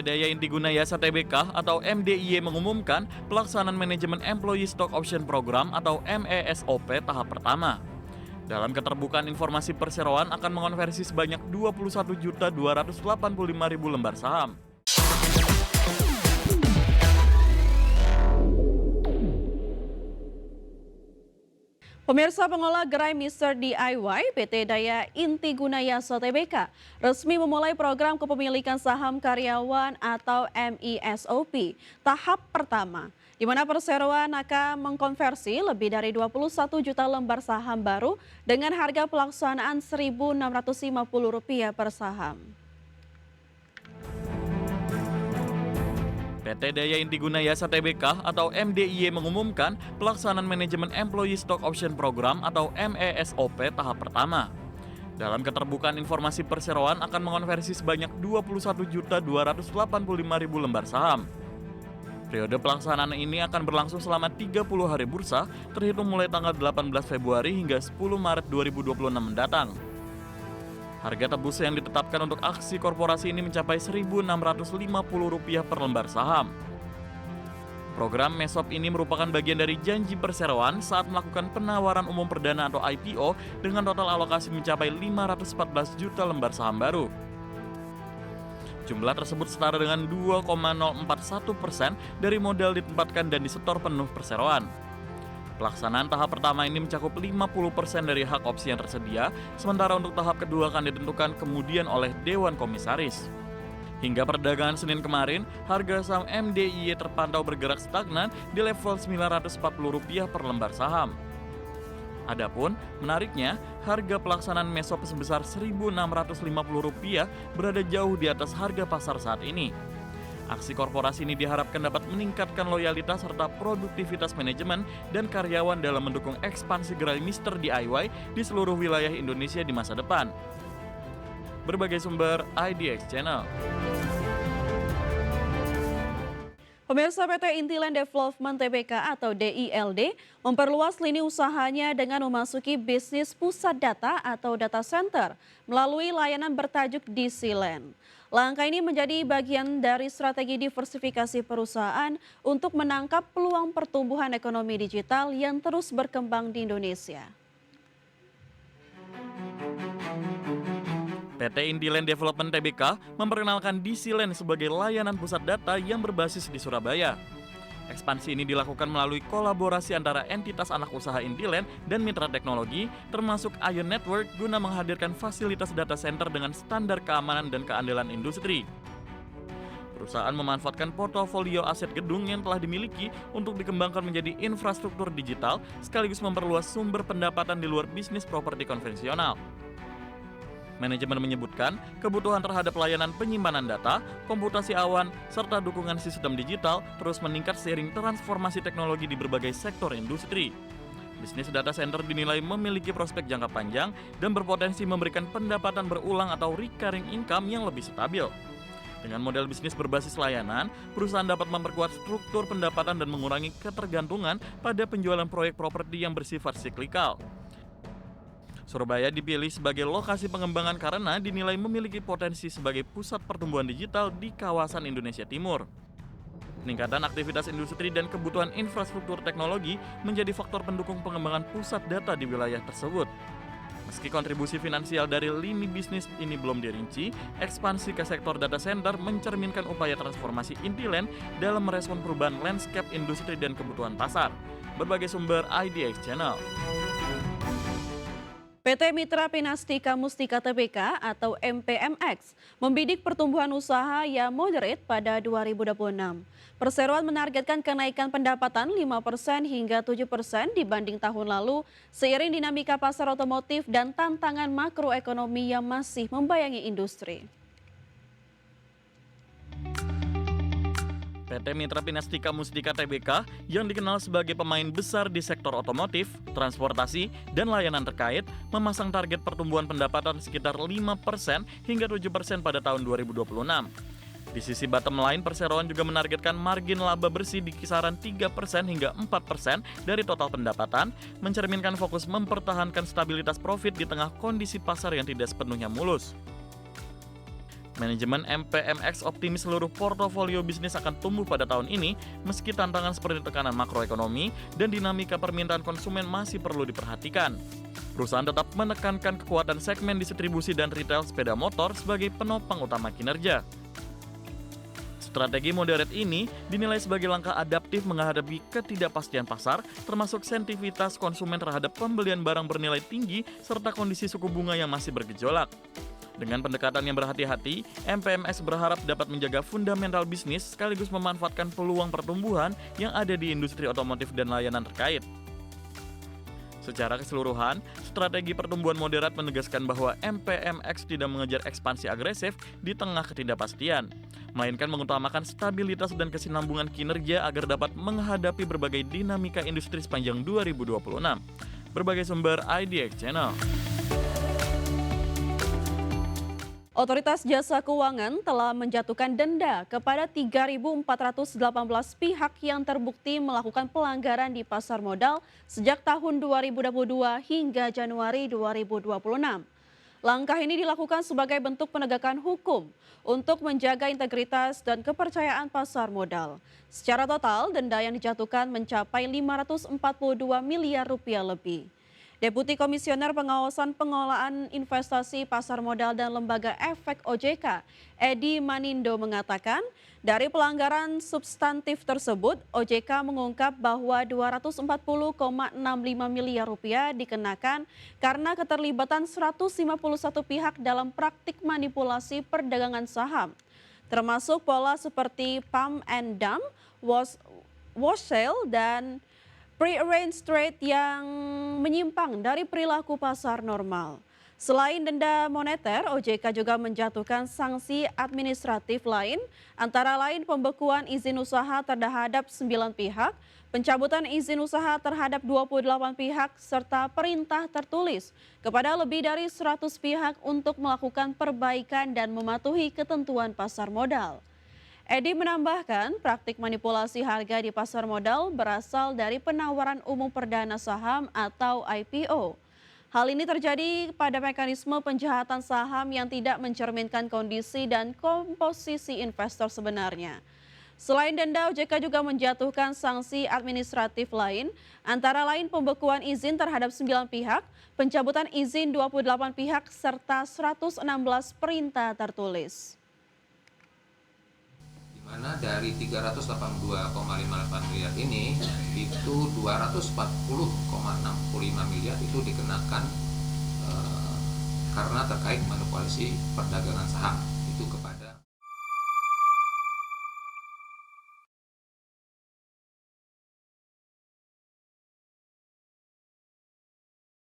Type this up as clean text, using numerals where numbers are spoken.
Daya Intiguna Yasa Tbk atau MDIY mengumumkan pelaksanaan manajemen Employee Stock Option Program atau MESOP tahap pertama. Dalam keterbukaan informasi perseroan akan mengonversi sebanyak 21.285.000 lembar saham. Pemirsa, pengelola gerai Mr. DIY PT Daya Intiguna Yasa Tbk resmi memulai program kepemilikan saham karyawan atau MESOP tahap pertama, di mana perseroan akan mengkonversi lebih dari 21 juta lembar saham baru dengan harga pelaksanaan Rp1.650 per saham. PT Daya Intiguna Yasa Tbk atau MDIY mengumumkan pelaksanaan manajemen Employee Stock Option Program atau MESOP tahap pertama. Dalam keterbukaan informasi perseroan akan mengonversi sebanyak 21.285.000 lembar saham. Periode pelaksanaan ini akan berlangsung selama 30 hari bursa, terhitung mulai tanggal 18 Februari hingga 10 Maret 2026 mendatang. Harga tebus yang ditetapkan untuk aksi korporasi ini mencapai Rp1.650 per lembar saham. Program MESOP ini merupakan bagian dari janji perseroan saat melakukan penawaran umum perdana atau IPO dengan total alokasi mencapai 514 juta lembar saham baru. Jumlah tersebut setara dengan 2,041% dari modal ditempatkan dan disetor penuh perseroan. Pelaksanaan tahap pertama ini mencakup 50% dari hak opsi yang tersedia, sementara untuk tahap kedua akan ditentukan kemudian oleh Dewan Komisaris. Hingga perdagangan Senin kemarin, harga saham MDIY terpantau bergerak stagnan di level Rp940 per lembar saham. Adapun, menariknya, harga pelaksanaan MESOP sebesar Rp1.650 berada jauh di atas harga pasar saat ini. Aksi korporasi ini diharapkan dapat meningkatkan loyalitas serta produktivitas manajemen dan karyawan dalam mendukung ekspansi gerai Mr. DIY di seluruh wilayah Indonesia di masa depan. Berbagai sumber IDX Channel. Pemirsa, PT Intiland Development Tbk atau DILD memperluas lini usahanya dengan memasuki bisnis pusat data atau data center melalui layanan bertajuk DCLand. Langkah ini menjadi bagian dari strategi diversifikasi perusahaan untuk menangkap peluang pertumbuhan ekonomi digital yang terus berkembang di Indonesia. PT Intiland Development Tbk memperkenalkan DCLand sebagai layanan pusat data yang berbasis di Surabaya. Ekspansi ini dilakukan melalui kolaborasi antara entitas anak usaha Intiland dan mitra teknologi, termasuk Ion Network, guna menghadirkan fasilitas data center dengan standar keamanan dan keandalan industri. Perusahaan memanfaatkan portofolio aset gedung yang telah dimiliki untuk dikembangkan menjadi infrastruktur digital, sekaligus memperluas sumber pendapatan di luar bisnis properti konvensional. Manajemen menyebutkan kebutuhan terhadap layanan penyimpanan data, komputasi awan, serta dukungan sistem digital terus meningkat seiring transformasi teknologi di berbagai sektor industri. Bisnis data center dinilai memiliki prospek jangka panjang dan berpotensi memberikan pendapatan berulang atau recurring income yang lebih stabil. Dengan model bisnis berbasis layanan, perusahaan dapat memperkuat struktur pendapatan dan mengurangi ketergantungan pada penjualan proyek properti yang bersifat siklikal. Surabaya dipilih sebagai lokasi pengembangan karena dinilai memiliki potensi sebagai pusat pertumbuhan digital di kawasan Indonesia Timur. Peningkatan aktivitas industri dan kebutuhan infrastruktur teknologi menjadi faktor pendukung pengembangan pusat data di wilayah tersebut. Meski kontribusi finansial dari lini bisnis ini belum dirinci, ekspansi ke sektor data center mencerminkan upaya transformasi Intiland dalam merespon perubahan landscape industri dan kebutuhan pasar. Berbagai sumber IDX Channel. PT Mitra Pinastika Mustika Tbk atau MPMX membidik pertumbuhan usaha yang moderate pada 2026. Perseroan menargetkan kenaikan pendapatan 5% hingga 7% dibanding tahun lalu seiring dinamika pasar otomotif dan tantangan makroekonomi yang masih membayangi industri. PT Mitra Pinastika Mustika Tbk yang dikenal sebagai pemain besar di sektor otomotif, transportasi, dan layanan terkait memasang target pertumbuhan pendapatan sekitar 5% hingga 7% pada tahun 2026. Di sisi bottom line, perseroan juga menargetkan margin laba bersih di kisaran 3% hingga 4% dari total pendapatan, mencerminkan fokus mempertahankan stabilitas profit di tengah kondisi pasar yang tidak sepenuhnya mulus. Manajemen MPMX optimis seluruh portofolio bisnis akan tumbuh pada tahun ini meski tantangan seperti tekanan makroekonomi dan dinamika permintaan konsumen masih perlu diperhatikan. Perusahaan tetap menekankan kekuatan segmen distribusi dan retail sepeda motor sebagai penopang utama kinerja. Strategi moderate ini dinilai sebagai langkah adaptif menghadapi ketidakpastian pasar, termasuk sensitivitas konsumen terhadap pembelian barang bernilai tinggi serta kondisi suku bunga yang masih bergejolak. Dengan pendekatan yang berhati-hati, MPMX berharap dapat menjaga fundamental bisnis sekaligus memanfaatkan peluang pertumbuhan yang ada di industri otomotif dan layanan terkait. Secara keseluruhan, strategi pertumbuhan moderat menegaskan bahwa MPMX tidak mengejar ekspansi agresif di tengah ketidakpastian, melainkan mengutamakan stabilitas dan kesinambungan kinerja agar dapat menghadapi berbagai dinamika industri sepanjang 2026. Berbagai sumber IDX Channel. Otoritas Jasa Keuangan telah menjatuhkan denda kepada 3.418 pihak yang terbukti melakukan pelanggaran di pasar modal sejak tahun 2022 hingga Januari 2026. Langkah ini dilakukan sebagai bentuk penegakan hukum untuk menjaga integritas dan kepercayaan pasar modal. Secara total, denda yang dijatuhkan mencapai 542 miliar rupiah lebih. Deputi Komisioner Pengawasan Pengelolaan Investasi Pasar Modal dan Lembaga Efek OJK, Edi Manindo mengatakan, dari pelanggaran substantif tersebut, OJK mengungkap bahwa 240,65 miliar rupiah dikenakan karena keterlibatan 151 pihak dalam praktik manipulasi perdagangan saham, termasuk pola seperti pump and dump, wash sale, dan pre-arranged trade yang menyimpang dari perilaku pasar normal. Selain denda moneter, OJK juga menjatuhkan sanksi administratif lain, antara lain pembekuan izin usaha terhadap 9 pihak, pencabutan izin usaha terhadap 28 pihak, serta perintah tertulis kepada lebih dari 100 pihak untuk melakukan perbaikan dan mematuhi ketentuan pasar modal. Edi menambahkan, praktik manipulasi harga di pasar modal berasal dari penawaran umum perdana saham atau IPO. Hal ini terjadi pada mekanisme penjahatan saham yang tidak mencerminkan kondisi dan komposisi investor sebenarnya. Selain denda, OJK juga menjatuhkan sanksi administratif lain, antara lain pembekuan izin terhadap 9 pihak, pencabutan izin 28 pihak, serta 116 perintah tertulis. Mana dari 382,58 miliar ini, itu 240,65 miliar itu dikenakan karena terkait manipulasi perdagangan saham.